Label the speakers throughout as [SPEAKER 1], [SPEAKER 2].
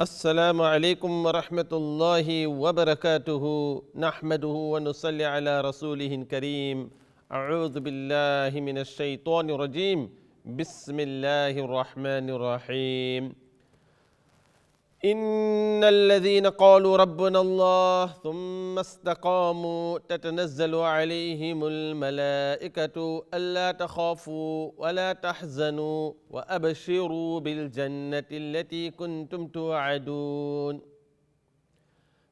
[SPEAKER 1] السلام عليكم ورحمة الله وبركاته نحمده ونصلي على رسوله الكريم أعوذ بالله من الشيطان الرجيم بسم الله الرحمن الرحيم إن الذين قالوا ربنا الله ثم استقاموا تتنزل عليهم الملائكة ألا تخافوا ولا تحزنوا وأبشروا بالجنة التي كنتم توعدون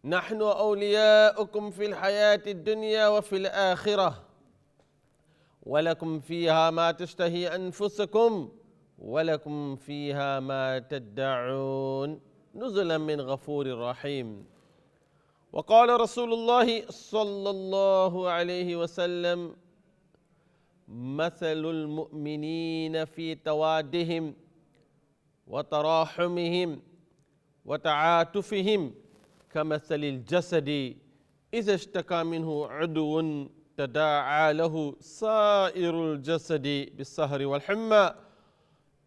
[SPEAKER 1] نحن أولياؤكم في الحياة الدنيا وفي الآخرة ولكم فيها ما تشتهي أنفسكم ولكم فيها ما تدعون نزلا من غفور رحيم وقال رسول الله صلى الله عليه وسلم مثل المؤمنين في توادهم وتراحمهم وتعاطفهم كمثل الجسد إذا اشتكى منه عضو تداعى له سائر الجسد بالسهر والحمى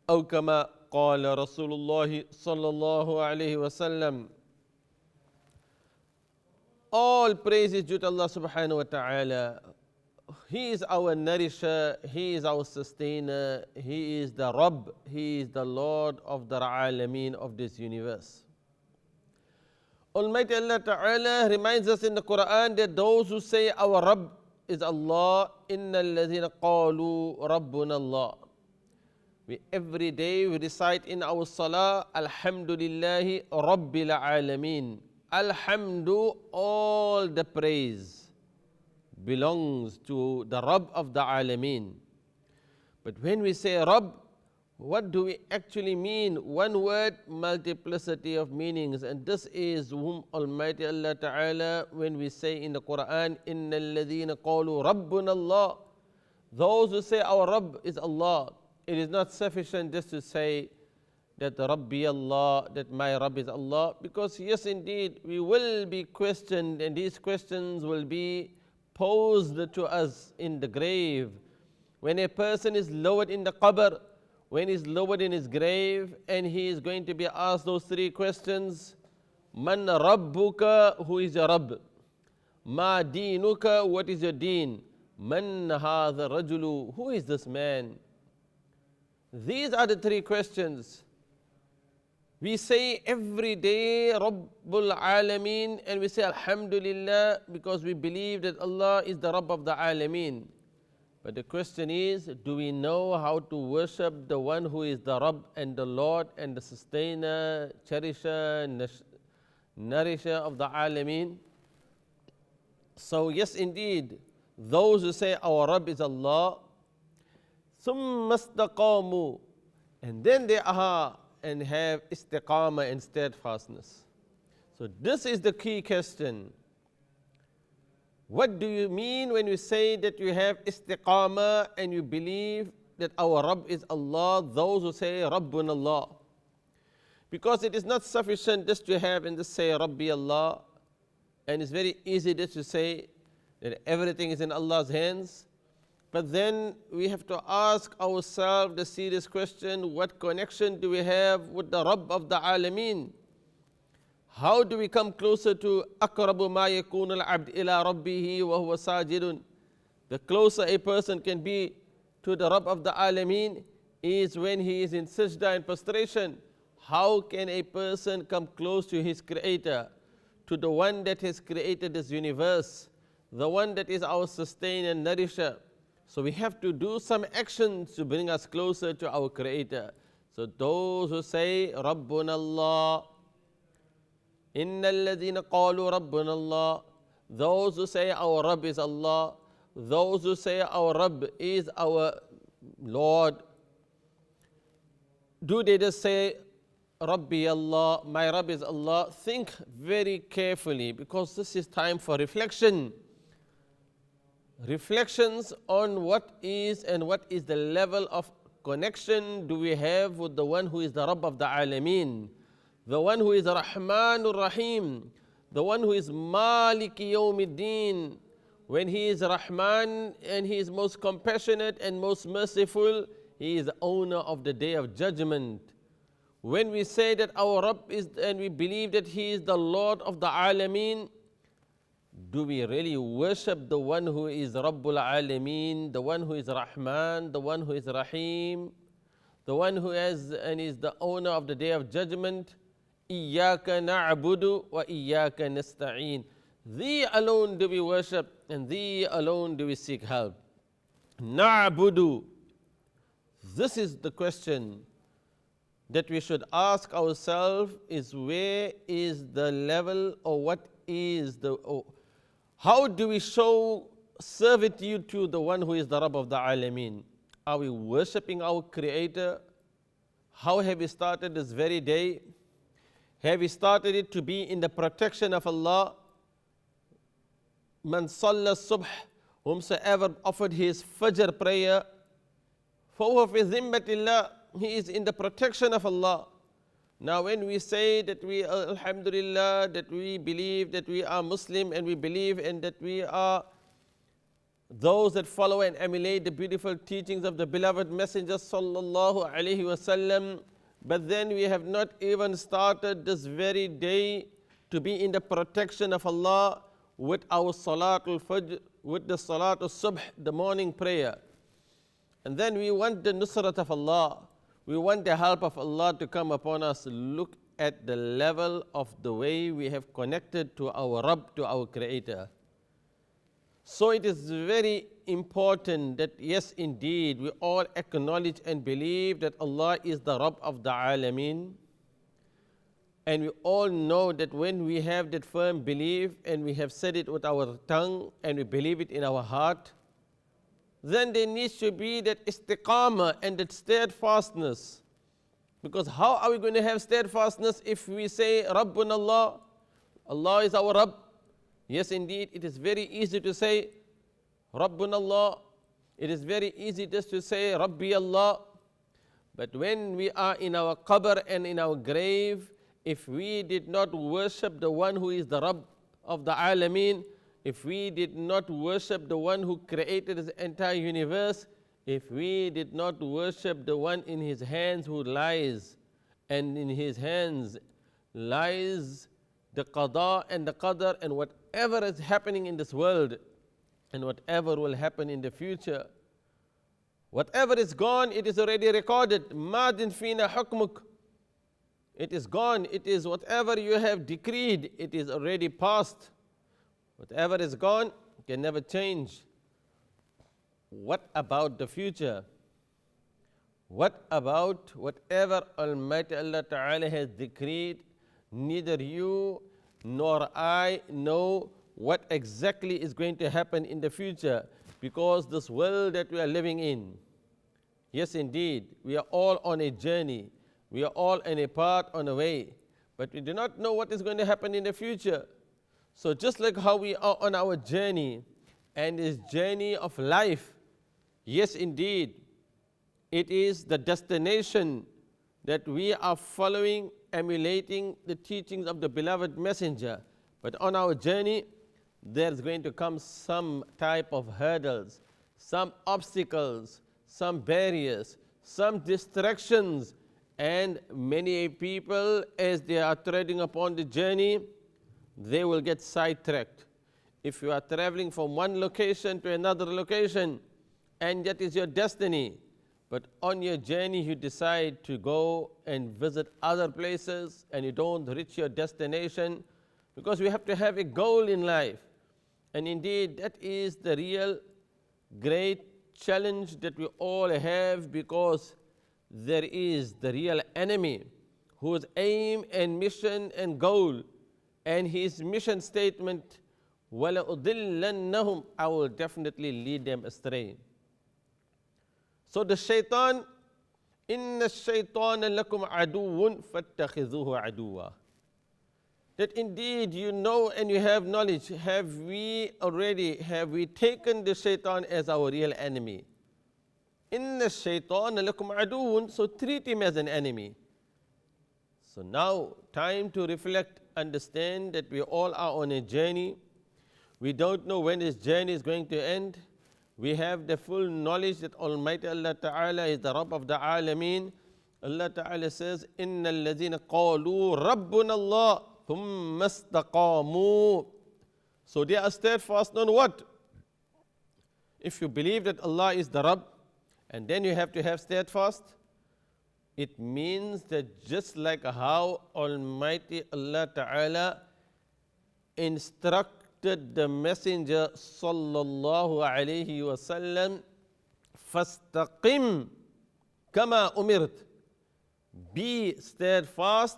[SPEAKER 1] أو كما قال رسول الله صلى الله عليه wasallam. All praise is due to Allah subhanahu wa ta'ala. He is our nourisher, He is our sustainer, He is the Rabb, He is the Lord of the Alameen of this universe. Almighty Allah Ta'ala reminds us in the Quran that those who say our Rabb is Allah, Inna alladhina qalu Rabbuna Allah. Every day we recite in our salah, Alhamdulillahi Rabbil Alameen. Alhamdu, all the praise belongs to the Rabb of the Alameen. But when we say Rabb, what do we actually mean? One word, multiplicity of meanings. And this is whom Almighty Allah Ta'ala, when we say in the Quran, Inna alladhina qalu Rabbuna Allah. Those who say our Rabb is Allah. It is not sufficient just to say that Rabbi Allah, that my Rabb is Allah, because yes indeed we will be questioned and these questions will be posed to us in the grave. When a person is lowered in the qabr, when he is lowered in his grave and he is going to be asked those three questions, Man Rabbuka, who is your Rabb? Ma Deenuka, what is your deen? Man Hadha Rajulu, who is this man? These are the three questions. We say every day Rabbul Alameen and we say Alhamdulillah because we believe that Allah is the Rabb of the Alameen. But the question is, do we know how to worship the one who is the Rabb and the Lord and the sustainer, cherisher, nourisher of the Alameen? So yes indeed, those who say our Rabb is Allah, ثُمَّ اسْتَقَامُوا, and then they are and have istiqamah and steadfastness. So this is the key question. What do you mean when you say that you have istiqamah and you believe that our Rabb is Allah, those who say Rabbun Allah? Because it is not sufficient just to have and just say Rabbi Allah, and it's very easy just to say that everything is in Allah's hands. But then we have to ask ourselves the serious question, what connection do we have with the Rabb of the Alameen? How do we come closer to أَقْرَبُ مَا يَكُونُ الْعَبْدِ إِلَىٰ رَبِّهِ وَهُوَ سَاجِدٌ? The closer a person can be to the Rabb of the Alameen is when he is in sajda and prostration. How can a person come close to his Creator, to the one that has created this universe, the one that is our sustainer and nourisher? So we have to do some actions to bring us closer to our Creator. So those who say Rabbuna Allah, Inna alladhina qalu Rabbuna Allah, those who say our Rabb is Allah, those who say our Rabb is our Lord, do they just say Rabbi Allah, my Rabb is Allah? Think very carefully, because this is time for reflection. Reflections on what is and what is the level of connection do we have with the one who is the Rabb of the Alameen, the one who is Rahmanur Rahim, the one who is Maliki Yawmiddin. When he is Rahman and he is most compassionate and most merciful, he is the owner of the day of judgment. When we say that our Rabb is, and we believe that He is the Lord of the Alameen, do we really worship the one who is Rabbul Alameen, the one who is Rahman, the one who is Rahim, the one who has and is the owner of the Day of Judgment? Iyyaka na'budu wa iyyaka nasta'een. Thee alone do we worship, and Thee alone do we seek help. Na'budu. This is the question that we should ask ourselves, is where is the level, or what is the, or how do we show servitude to the one who is the Rabb of the Alameen? Are we worshipping our Creator? How have we started this very day? Have we started it to be in the protection of Allah? Man salla subh, whomsoever offered his Fajr prayer, فَهُوَ فِي ذِمَّةِ اللَّهِ, he is in the protection of Allah. Now when we say that we, alhamdulillah, that we believe that we are Muslim, and we believe and that we are those that follow and emulate the beautiful teachings of the beloved Messenger sallallahu alaihi wasallam, but then we have not even started this very day to be in the protection of Allah with our Salatul Fajr, with the Salatul Subh, the morning prayer. And then we want the Nusrat of Allah. We want the help of Allah to come upon us. Look at the level of the way we have connected to our Rabb, to our Creator. So it is very important that yes, indeed, we all acknowledge and believe that Allah is the Rabb of the Alameen. And we all know that when we have that firm belief, and we have said it with our tongue, and we believe it in our heart, then there needs to be that istiqamah and that steadfastness. Because how are we going to have steadfastness if we say Rabbun Allah, Allah is our Rabb? Yes, indeed, it is very easy to say Rabbun Allah. It is very easy just to say Rabbi Allah. But when we are in our qabr and in our grave, if we did not worship the one who is the Rabb of the Alameen, if we did not worship the one who created this entire universe, if we did not worship the one in his hands who lies, and in his hands lies the qada and the qadar, and whatever is happening in this world, and whatever will happen in the future, whatever is gone, it is already recorded. Madin fina hukmuk. It is gone. It is whatever you have decreed, it is already past. Whatever is gone can never change. What about the future? What about whatever Almighty Allah Ta'ala has decreed? Neither you nor I know what exactly is going to happen in the future, because this world that we are living in, yes indeed, we are all on a journey. We are all in a path on a way, but we do not know what is going to happen in the future. So just like how we are on our journey, and this journey of life, yes indeed, it is the destination that we are following, emulating the teachings of the beloved Messenger. But on our journey, there's going to come some type of hurdles, some obstacles, some barriers, some distractions, and many people, as they are treading upon the journey, they will get sidetracked. If you are traveling from one location to another location, and that is your destiny, but on your journey you decide to go and visit other places, and you don't reach your destination, because we have to have a goal in life. And indeed, that is the real great challenge that we all have, because there is the real enemy whose aim and mission and goal and his mission statement, وَلَأُضِلَّنَّهُمْ, I will definitely lead them astray. So the shaitan, إِنَّ الشَّيْطَانَ لَكُمْ عَدُوٌ فَاتَّخِذُوهُ عَدُوًّا. That indeed you know and you have knowledge. Have we taken the shaitan as our real enemy? إِنَّ الشَّيْطَانَ لَكُمْ عَدُوٌ, so treat him as an enemy. So now, time to reflect, understand that we all are on a journey. We don't know when this journey is going to end. We have the full knowledge that Almighty Allah Ta'ala is the Rabb of the Alameen, Allah Ta'ala says, إِنَّ الَّذِينَ قَالُوا رَبُّنَا اللَّهُ ثُمَّ اسْتَقَامُوا. So they are steadfast on what? If you believe that Allah is the Rabb, and then you have to have steadfast, it means that just like how Almighty Allah Ta'ala instructed the Messenger sallallahu alayhi wasallam, فَاسْتَقِمْ كَمَا أُمِرْتَ, be steadfast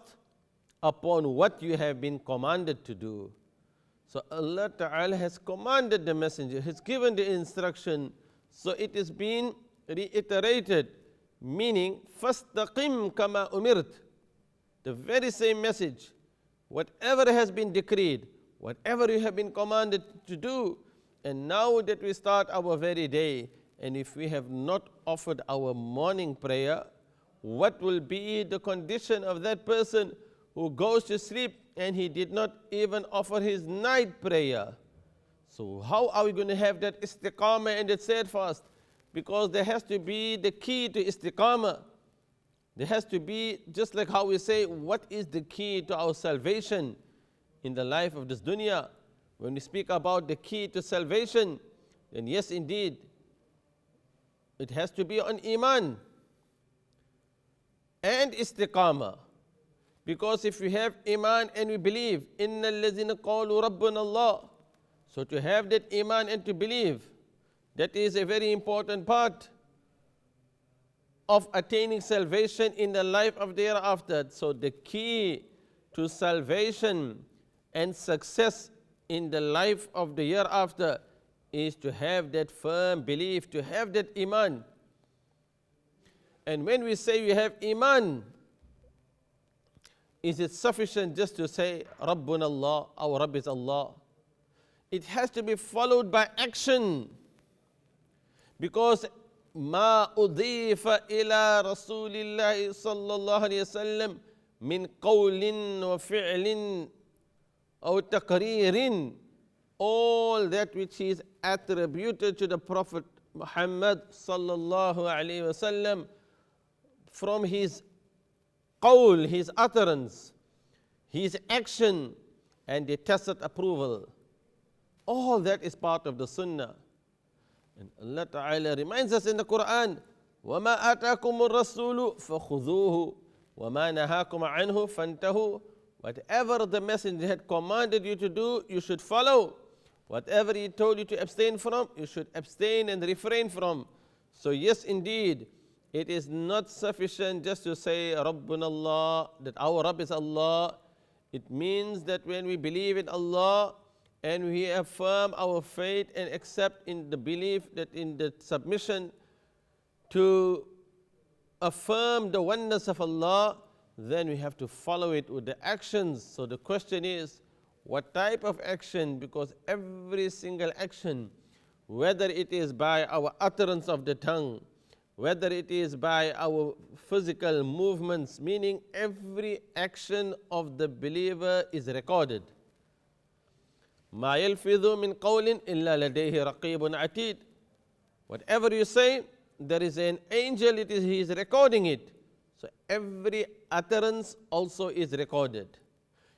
[SPEAKER 1] upon what you have been commanded to do. So Allah Ta'ala has commanded the Messenger, has given the instruction, so it is being reiterated, meaning فَاسْتَقِمْ كَمَا أُمِرْتَ, the very same message. Whatever has been decreed, whatever you have been commanded to do, and now that we start our very day, and if we have not offered our morning prayer, what will be the condition of that person who goes to sleep and he did not even offer his night prayer? So how are we going to have that istiqamah and that steadfast? Because there has to be the key to istiqamah. There has to be, just like how we say, what is the key to our salvation in the life of this dunya? When we speak about the key to salvation, then yes, indeed, it has to be on iman and istiqamah. Because if we have iman and we believe, إِنَّ الَّذِينَ قَالُوا رَبُّنَا اللَّهُ, so to have that iman and to believe, that is a very important part of attaining salvation in the life of the hereafter. So the key to salvation and success in the life of the hereafter is to have that firm belief, to have that iman. And when we say we have iman, is it sufficient just to say Rabbuna Allah, our Rabb is Allah? It has to be followed by action. Because ما أضيف إلى رسول الله صلى الله عليه وسلم من قول وفعل أو تقرير, all that which is attributed to the Prophet Muhammad sallallahu alaihi wasallam from his qawl, his utterance, his action, and the tacit approval, all that is part of the sunnah. And Allah Ta'ala reminds us in the Quran, وَمَا آتَاكُمُ الرَّسُولُ فَخُذُوهُ وَمَا نَهَاكُمْ عَنْهُ فَانْتَهُوا. Whatever the Messenger had commanded you to do, you should follow. Whatever he told you to abstain from, you should abstain and refrain from. So yes, indeed, it is not sufficient just to say Rabbuna Allah, that our Rabb is Allah. It means that when we believe in Allah and we affirm our faith and accept in the belief, that in the submission to affirm the oneness of Allah, then we have to follow it with the actions. So the question is, what type of action? Because every single action, whether it is by our utterance of the tongue, whether it is by our physical movements, meaning every action of the believer is recorded. مَا يَلْفِظُ مِنْ قَوْلٍ إِلَّا لَدَيْهِ رَقِيبٌ عَتِيدٌ. Whatever you say, there is an angel, he is recording it. So every utterance also is recorded.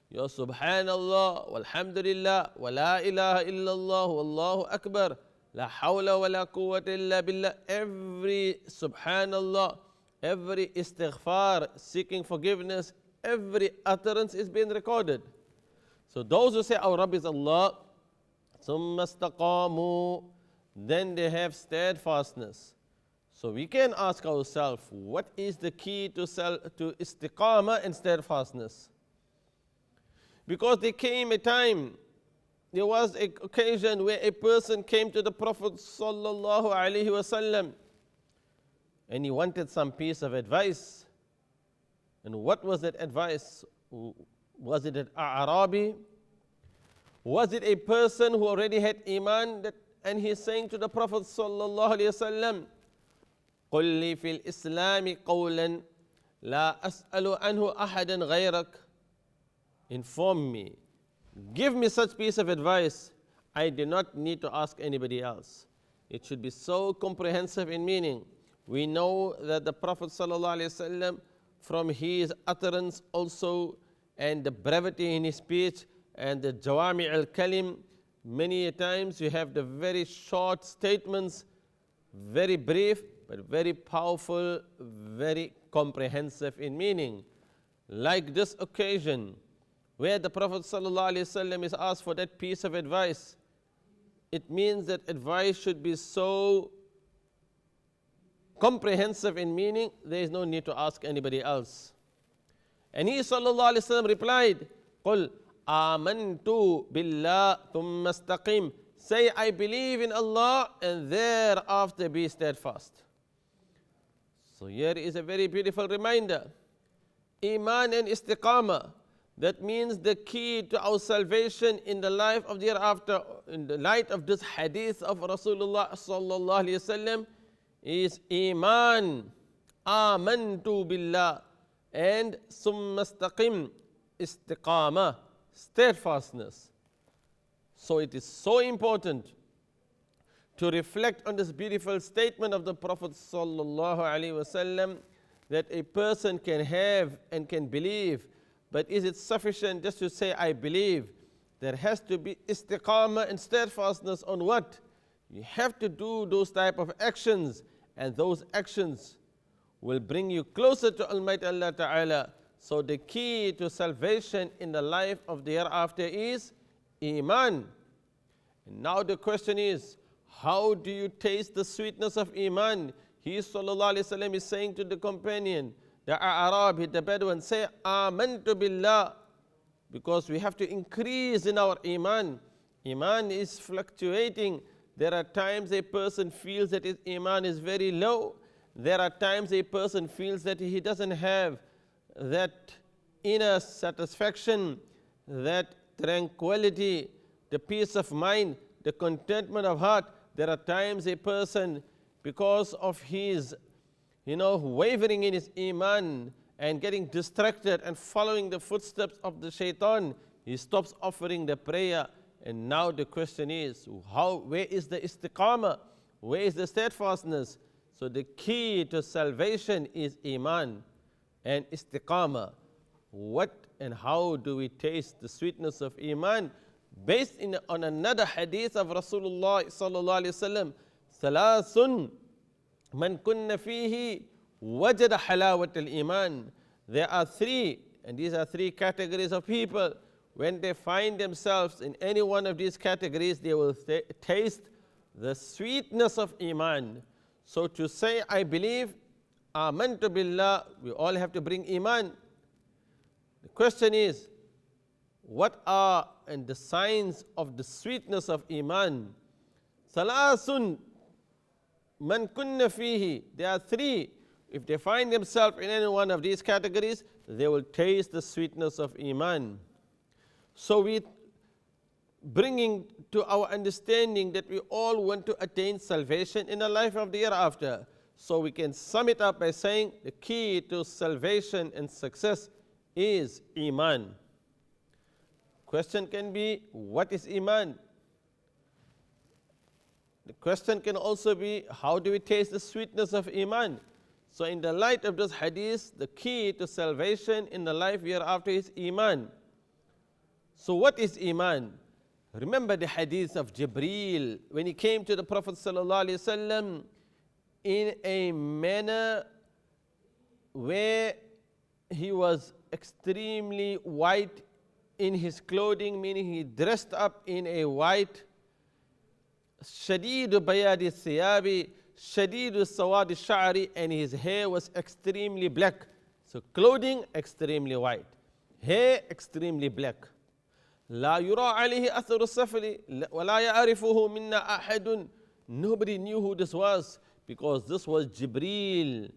[SPEAKER 1] Ya Subhanallah, walhamdulillah, wa la ilaha illallah, wallahu akbar, la hawla wa la quwwata illa billah. Every Subhanallah, every istighfar, seeking forgiveness, every utterance is being recorded. So those who say our Rabb is Allah, ثُمَّ اسْتَقَامُوا, then they have steadfastness. So we can ask ourselves, what is the key to istiqamah and steadfastness? Because there came a time, there was an occasion where a person came to the Prophet sallallahu alaihi wasallam and he wanted some piece of advice. And what was that advice? Was it an Arabi? Was it a person who already had iman, and he's saying to the Prophet sallallahu alaihi wasallam, قل لي في الإسلام قولا لا أسأل عنه أحدا غيرك. Inform me, give me such piece of advice, I do not need to ask anybody else. It should be so comprehensive in meaning. We know that the Prophet ﷺ from his utterance also, and the brevity in his speech, and the jawami al-kalim. Many times you have the very short statements, very brief, but very powerful, very comprehensive in meaning. Like this occasion, where the Prophet ﷺ is asked for that piece of advice, it means that advice should be so comprehensive in meaning, there is no need to ask anybody else. And he ﷺ replied, قُلْ آمَنْتُ بِاللَّهِ ثُمَّ اسْتَقِمْ. Say, I believe in Allah, and thereafter be steadfast. So here is a very beautiful reminder. Iman and istiqamah. That means the key to our salvation in the life of the hereafter, in the light of this hadith of Rasulullah sallallahu alaihi wasallam, is Iman, Amantu billah, and Summa istaqim, istiqamah, steadfastness. So it is so important to reflect on this beautiful statement of the Prophet sallallahu alaihi wasallam, that a person can have and can believe. But is it sufficient just to say, I believe? There has to be istiqamah and steadfastness on what? You have to do those type of actions, and those actions will bring you closer to Almighty Allah Ta'ala. So the key to salvation in the life of the hereafter is Iman. And now the question is, how do you taste the sweetness of Iman? He sallallahu alaihi wasallam is saying to the companion, the Arab, the Bedouin, say, Amantu billah, because we have to increase in our Iman. Iman is fluctuating. There are times a person feels that his Iman is very low. There are times a person feels that he doesn't have that inner satisfaction, that tranquility, the peace of mind, the contentment of heart. There are times a person, because of his wavering in his Iman and getting distracted and following the footsteps of the shaitan, he stops offering the prayer. And now the question is, where is the istiqamah? Where is the steadfastness? So the key to salvation is Iman and istiqamah. What and how do we taste the sweetness of Iman? Based on another hadith of Rasulullah sallallahu alaihi wasallam, Thalathun Man kunna fihi wajada halawat al-iman. There are three, and these are three categories of people. When they find themselves in any one of these categories, they will taste the sweetness of Iman. So to say, I believe, Amantu billah, we all have to bring Iman. The question is, what are and the signs of the sweetness of Iman? Salasun Man kunna fihi. There are three. If they find themselves in any one of these categories, they will taste the sweetness of Iman. So we bringing to our understanding that we all want to attain salvation in the life of the hereafter. So we can sum it up by saying the key to salvation and success is Iman. Question can be, what is Iman? The question can also be, how do we taste the sweetness of Iman? So in the light of this hadith, the key to salvation in the life hereafter is Iman. So what is Iman? Remember the hadith of Jibreel, when he came to the Prophet ﷺ in a manner where he was extremely white in his clothing, meaning he dressed up in a white, shadidu bayadi thiyabi, shadidu sawadi sha'ri, and his hair was extremely black. So clothing extremely white, hair extremely black. لا يرى عليه أثر السفر ولا يعرفه منا أحد. Nobody knew who this was, because this was Jibreel.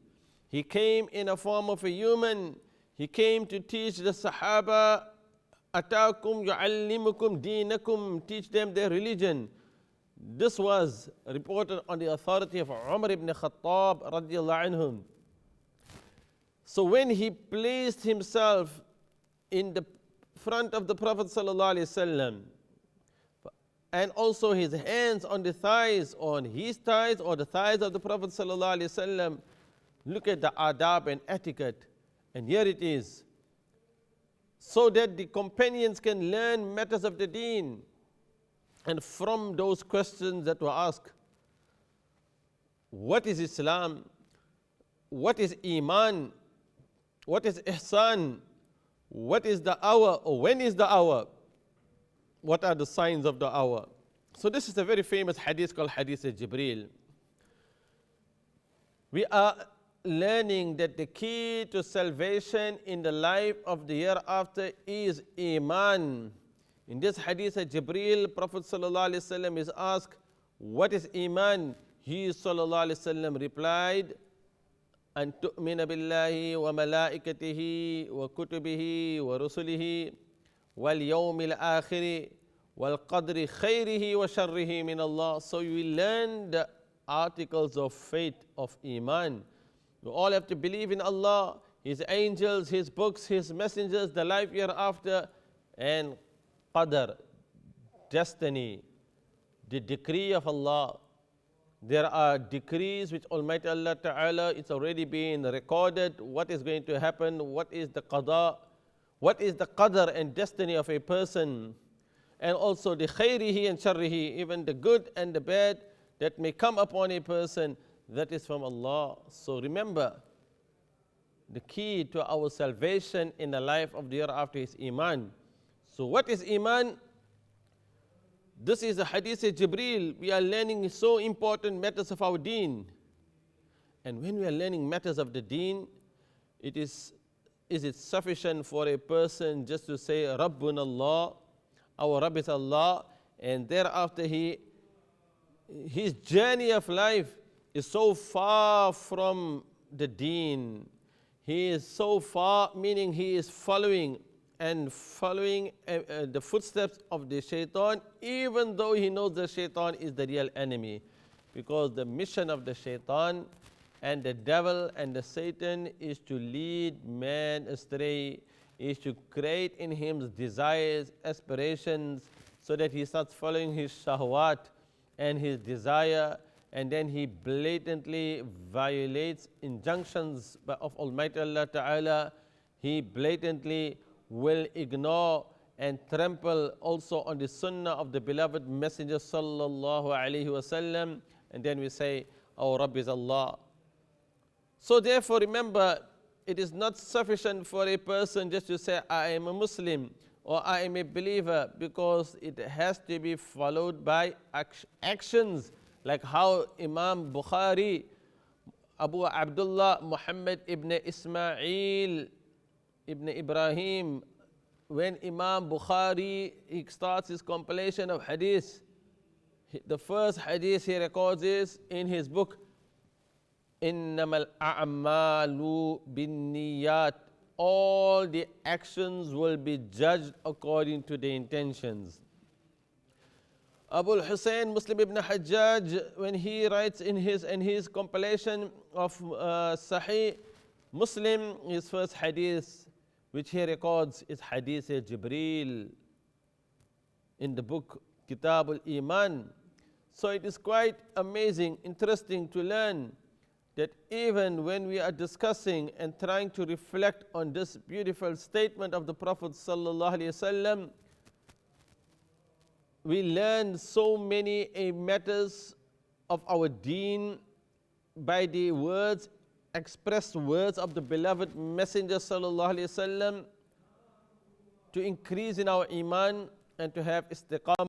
[SPEAKER 1] He came in a form of a human. He came to teach the Sahaba, Atakum yu'allimukum deenakum, teach them their religion. This was reported on the authority of Umar ibn Khattab radiallahu anhum. So when he placed himself in the front of the Prophet sallallahu alaihi wasallam, and also his hands on the thighs, on his thighs or the thighs of the Prophet sallallahu alaihi wasallam, look at the adab and etiquette. And here it is, so that the companions can learn matters of the deen. And from those questions that were asked, what is Islam? What is Iman? What is Ihsan? What is the hour, or when is the hour? What are the signs of the hour? So this is a very famous hadith called Hadith Jibreel. We are learning that the key to salvation in the life of the hereafter is Iman. In this Hadith Jibreel, Prophet ﷺ is asked, what is Iman? He ﷺ replied, أن تؤمن بالله وملائكته وكتبه ورسله واليوم الآخر والقدر خيره وشره من الله. So we learn the articles of faith of Iman. We all have to believe in Allah, His angels, His books, His messengers, the life hereafter, and Qadr, destiny, the decree of Allah. There are decrees which Almighty Allah Ta'ala, it's already been recorded, what is going to happen, what is the qada, what is the qadr and destiny of a person, and also the khairihi and sharrihi, even the good and the bad that may come upon a person, that is from Allah. So remember, the key to our salvation in the life of the hereafter is Iman. So what is Iman? This is the Hadith Jibreel. We are learning so important matters of our deen. And when we are learning matters of the deen, is it sufficient for a person just to say, Rabbuna Allah, our Rabb is Allah, and thereafter his journey of life is so far from the deen. He is so far, meaning he is following the footsteps of the shaitan, even though he knows the shaitan is the real enemy. Because the mission of the shaitan and the devil and the Satan is to lead man astray, is to create in him desires, aspirations, so that he starts following his shahwat and his desire, and then he blatantly violates injunctions of Almighty Allah Ta'ala. He blatantly will ignore and trample also on the sunnah of the beloved Messenger Sallallahu Alaihi Wasallam, and then we say, our Rabb is Allah. So therefore remember, it is not sufficient for a person just to say, I am a Muslim or I am a believer, because it has to be followed by actions, like how Imam Bukhari, Abu Abdullah Muhammad ibn Ismail ibn Ibrahim, when Imam Bukhari he starts his compilation of hadith, the first hadith he records is in his book, إِنَّمَا الْأَعْمَالُ بِالنِّيَّاتِ. All the actions will be judged according to the intentions. Abu al-Hussein Muslim ibn Hajjaj, when he writes in his compilation of Sahih Muslim, his first hadith which he records is Hadith Jibreel in the book Kitab al-Iman. So it is quite amazing, interesting to learn that even when we are discussing and trying to reflect on this beautiful statement of the Prophet Sallallahu Alaihi Wasallam, we learn so many matters of our deen by the words, expressed words of the beloved Messenger Sallallahu Alaihi Wasallam, to increase in our iman and to have istiqamah.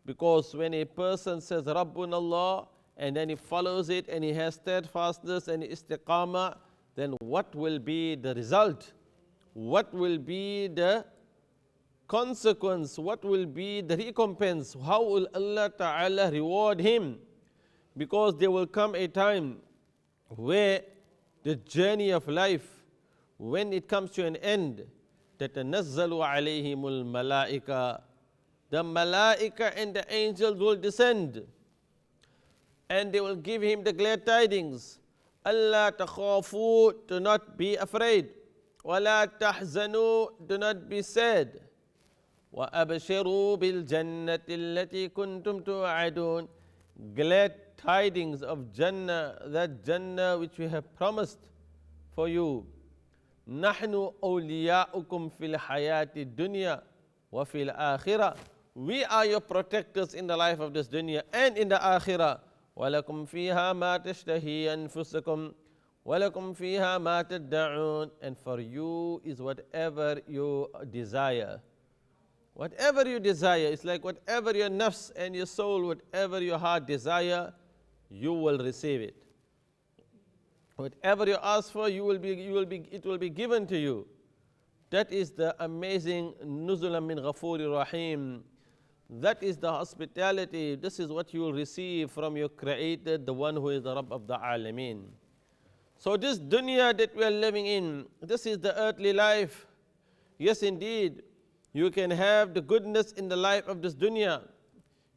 [SPEAKER 1] Because when a person says Rabbuna Allah and then he follows it and he has steadfastness and istiqamah, then what will be the result? What will be the consequence? What will be the recompense? How will Allah Ta'ala reward him? Because there will come a time where the journey of life, when it comes to an end, تَتَنَزَّلُ عَلَيْهِمُ الْمَلَائِكَةِ, the malaika and the angels will descend and they will give him the glad tidings. Allah takhafu, do not be afraid. Wala tahzanu, do not be sad. Wa abshiru bil jannati allati kuntum tu'adun, glad tidings of Jannah, that Jannah which we have promised for you. نحن أولياؤكم في الحياة الدنيا وفي الآخرة. We are your protectors in the life of this dunya and in the akhirah. وَلَكُمْ فِيهَا مَا تَشْتَهِي أَنفُسُكُمْ وَلَكُمْ فِيهَا مَا تَدَّعُونَ. And for you is whatever you desire. Whatever you desire, it's like whatever your nafs and your soul, whatever your heart desire, you will receive it. Whatever you ask for, it will be given to you. That is the amazing nuzulan min Ghafoori Rahim. That is the hospitality. This is what you will receive from your Creator, the one who is the Rabb of the Alameen. So this dunya that we are living in, this is the earthly life. Yes, indeed, you can have the goodness in the life of this dunya.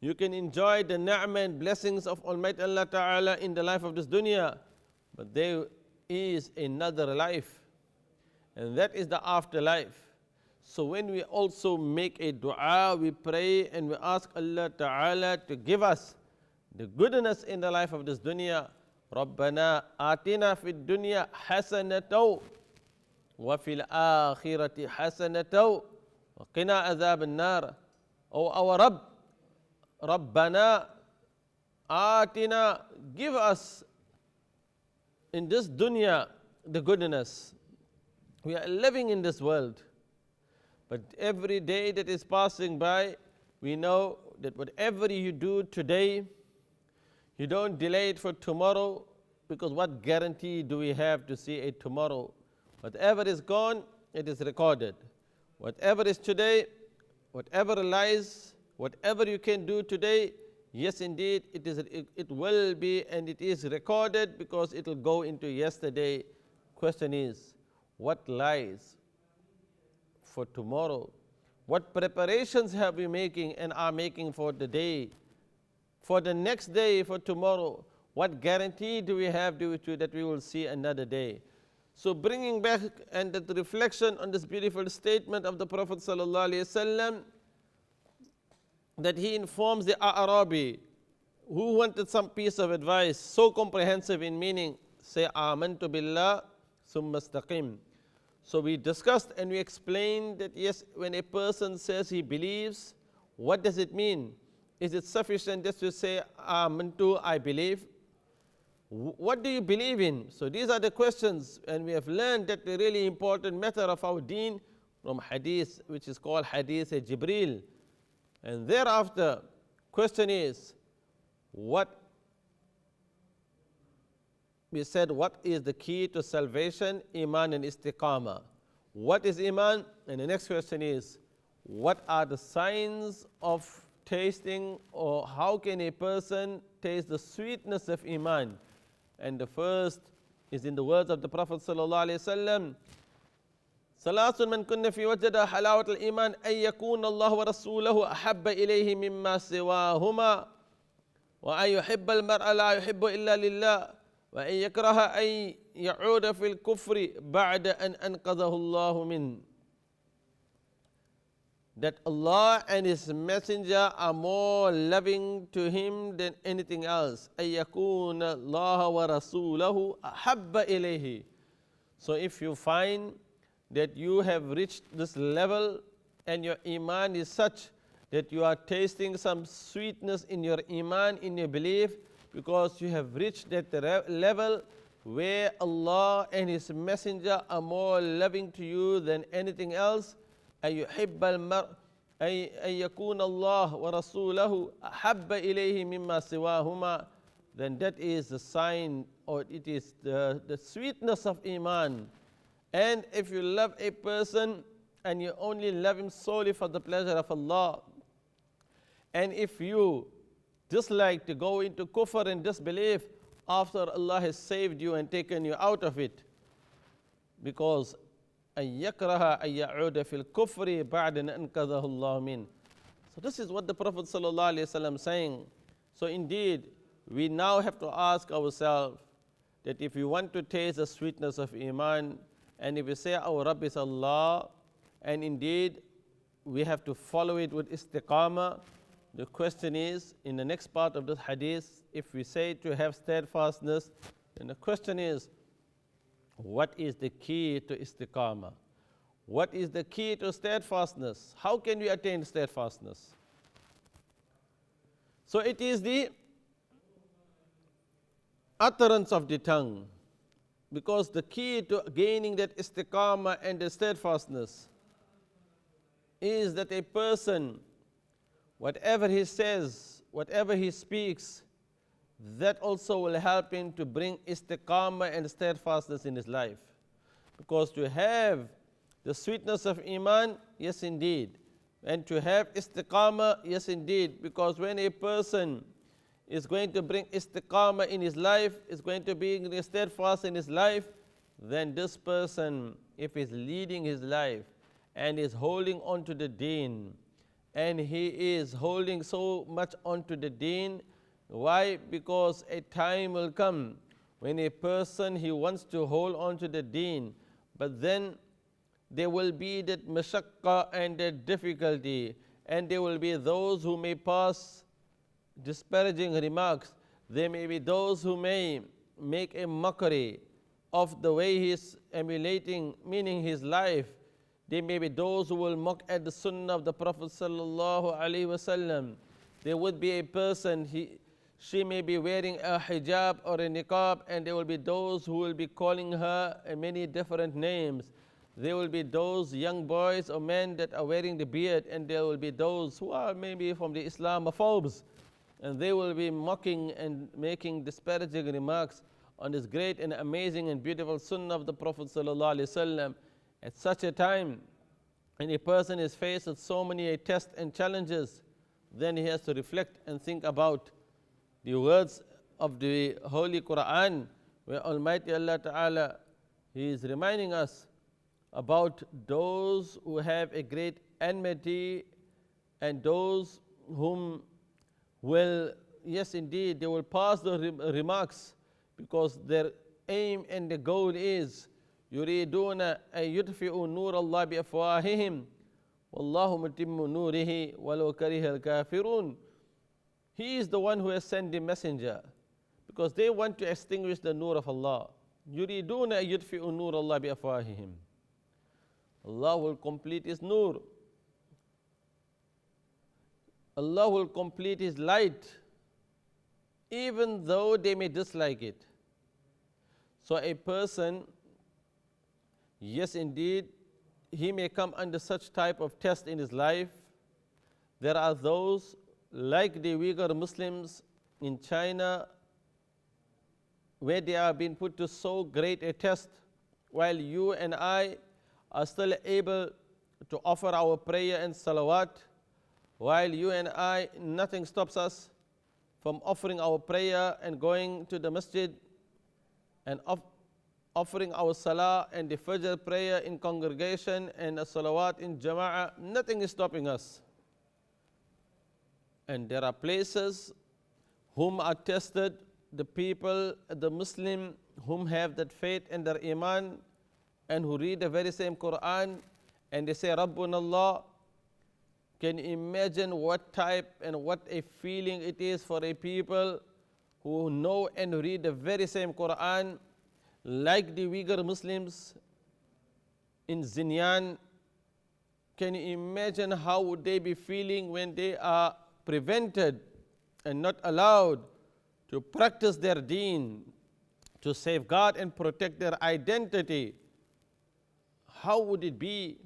[SPEAKER 1] You can enjoy the ni'mah and blessings of Almighty Allah Ta'ala in the life of this dunya. But there is another life, and that is the afterlife. So when we also make a dua, we pray and we ask Allah Ta'ala to give us the goodness in the life of this dunya. رَبَّنَا آتِنَا فِي الدُّنْيَا حَسَنَةً وَفِي الْآخِرَةِ حَسَنَةً وَقِنَا عَذَابَ النَّارِ. O our Rabb, Rabbana Atina, give us in this dunya the goodness. We are living in this world, but every day that is passing by, we know that whatever you do today, you don't delay it for tomorrow, because what guarantee do we have to see a tomorrow? Whatever is gone, it is recorded. Whatever is today, whatever lies, whatever you can do today, yes, indeed, it will be and it is recorded, because it will go into yesterday. Question is, what lies for tomorrow? What preparations have we making and are making for the day, for the next day, for tomorrow? What guarantee do we have that we will see another day? So bringing back and the reflection on this beautiful statement of the Prophet Sallallahu Alaihi Wasallam, that he informs the Arabi who wanted some piece of advice, so comprehensive in meaning, say, Amantu billah, summa istaqim. So we discussed and we explained that yes, when a person says he believes, what does it mean? Is it sufficient just to say, Amantu, I believe? What do you believe in? So these are the questions, and we have learned that the really important matter of our deen from hadith, which is called hadith Jibreel. And thereafter, question is, what we said, what is the key to salvation? Iman and istiqamah. What is Iman? And the next question is, what are the signs of tasting, or how can a person taste the sweetness of Iman? And the first is in the words of the Prophet Sallallahu Alaihi Wasallam, ثلاث من كن في وجد حلاوة الإيمان أن يكون الله ورسوله أحب إليه مما سواهما وأن يحب المرء لا يحب إلا لله وأن يكره أن يعود في الكفر بعد أن أنقذه الله منه. That Allah and His Messenger are more loving to him than anything else. أن يكون الله ورسوله أحب إليه. So if you find that you have reached this level and your Iman is such that you are tasting some sweetness in your Iman, in your belief, because you have reached that level where Allah and His Messenger are more loving to you than anything else, أَيُحِبَّ الْمَرْءِ أَن يَكُونَ اللَّهُ وَرَسُولَهُ أَحَبَّ إِلَيْهِ مِمَّا سِوَاهُمَا, then that is the sign, or it is the sweetness of Iman. And if you love a person and you only love him solely for the pleasure of Allah, and if you dislike to go into kufr and disbelief after Allah has saved you and taken you out of it, because أن يكره أن يعود في الكفر بعد أن أنقذه الله منه. So this is what the Prophet Sallallahu Alaihi Wasallam saying. So indeed, we now have to ask ourselves that if we want to taste the sweetness of Iman, and if we say our Rabb is Allah, and indeed we have to follow it with istiqamah, the question is, in the next part of this hadith, if we say to have steadfastness, then the question is, what is the key to istiqamah? What is the key to steadfastness? How can we attain steadfastness? So it is the utterance of the tongue, because the key to gaining that istiqamah and the steadfastness is that a person, whatever he says, whatever he speaks, that also will help him to bring istiqamah and steadfastness in his life. Because to have the sweetness of iman, yes indeed, and to have istiqamah, yes indeed, because when a person is going to bring istiqamah in his life, is going to be steadfast in his life, then this person, if he's leading his life and is holding on to the deen, and he is holding so much onto the deen, why? Because a time will come when a person, he wants to hold on to the deen, but then there will be that mashaqqa and that difficulty, and there will be those who may pass disparaging remarks. There may be those who may make a mockery of the way he is emulating, meaning his life. There may be those who will mock at the sunnah of the Prophet sallallahu alaihi wasallam. There would be a person, she may be wearing a hijab or a niqab, and there will be those who will be calling her many different names. There will be those young boys or men that are wearing the beard, and there will be those who are maybe from the Islamophobes, and they will be mocking and making disparaging remarks on this great and amazing and beautiful sunnah of the Prophet sallallahu alaihi wasallam. At such a time, when a person is faced with so many tests and challenges, then he has to reflect and think about the words of the Holy Quran, where Almighty Allah Ta'ala, He is reminding us about those who have a great enmity and those whom will, yes indeed, they will pass the remarks because their aim and the goal is يريدون أن يطفئوا نور الله بأفواههم والله متم نوره ولو كره الكافرون. He is the one who has sent the messenger because they want to extinguish the nur of Allah. يريدون أن يطفئوا نور الله بأفواههم. Allah will complete His nur. Allah will complete His light even though they may dislike it. So a person, yes indeed, he may come under such type of test in his life. There are those like the Uyghur Muslims in China where they are being put to so great a test, while you and I are still able to offer our prayer and salawat, while you and I, nothing stops us from offering our prayer and going to the masjid and offering our salah and the fajr prayer in congregation and a salawat in jama'ah. Nothing is stopping us. And there are places whom are tested, the people, the Muslim whom have that faith and their iman and who read the very same Quran and they say Rabbuna Allah. Can you imagine what type and what a feeling it is for a people who know and read the very same Quran like the Uyghur Muslims in Xinjiang? Can you imagine how would they be feeling when they are prevented and not allowed to practice their deen, to safeguard and protect their identity? How would it be?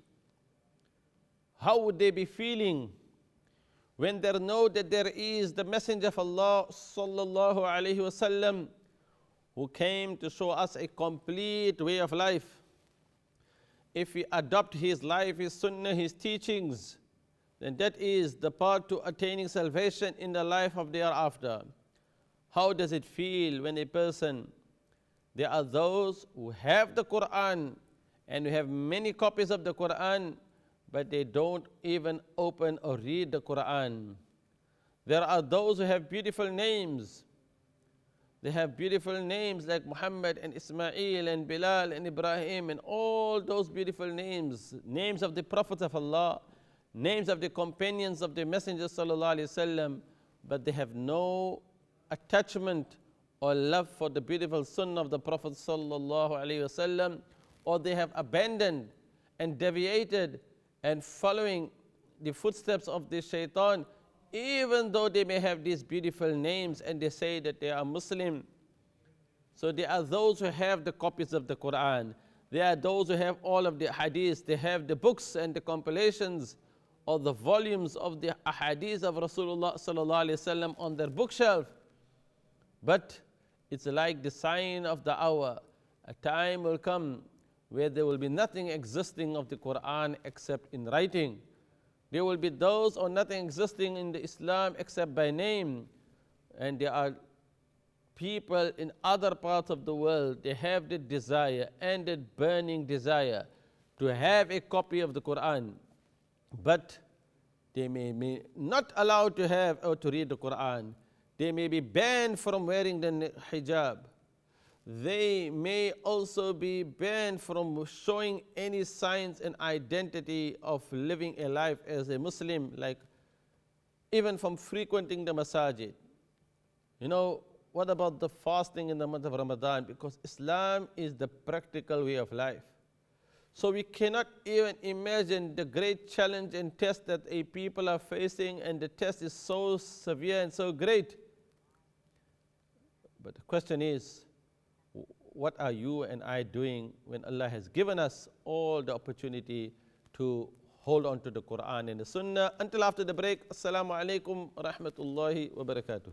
[SPEAKER 1] How would they be feeling when they know that there is the Messenger of Allah sallallahu alaihi wasallam who came to show us a complete way of life? If we adopt his life, his sunnah, his teachings, then that is the path to attaining salvation in the life of the hereafter. How does it feel when a person, there are those who have the Quran and who have many copies of the Quran, but they don't even open or read the Quran. There are those who have beautiful names. They have beautiful names like Muhammad and Ismail and Bilal and Ibrahim and all those beautiful names, names of the prophets of Allah, names of the companions of the Messenger sallallahu alaihi wasallam, but they have no attachment or love for the beautiful sunnah of the Prophet sallallahu alaihi wasallam, or they have abandoned and deviated and following the footsteps of the shaitan, even though they may have these beautiful names and they say that they are Muslim. So there are those who have the copies of the Quran. There are those who have all of the hadiths. They have the books and the compilations or the volumes of the hadiths of Rasulullah sallallahu alaihi wasallam on their bookshelf. But it's like the sign of the hour. A time will come where there will be nothing existing of the Quran except in writing. There will be those or nothing existing in the Islam except by name. And there are people in other parts of the world, they have the desire and the burning desire to have a copy of the Quran. But they may not allowed to have or to read the Quran. They may be banned from wearing the hijab. They may also be banned from showing any signs and identity of living a life as a Muslim, like even from frequenting the masajid. You know, what about the fasting in the month of Ramadan? Because Islam is the practical way of life. So we cannot even imagine the great challenge and test that a people are facing, and the test is so severe and so great. But the question is, what are you and I doing when Allah has given us all the opportunity to hold on to the Quran and the Sunnah? Until after the break, Assalamu alaikum wa rahmatullahi wa barakatuh.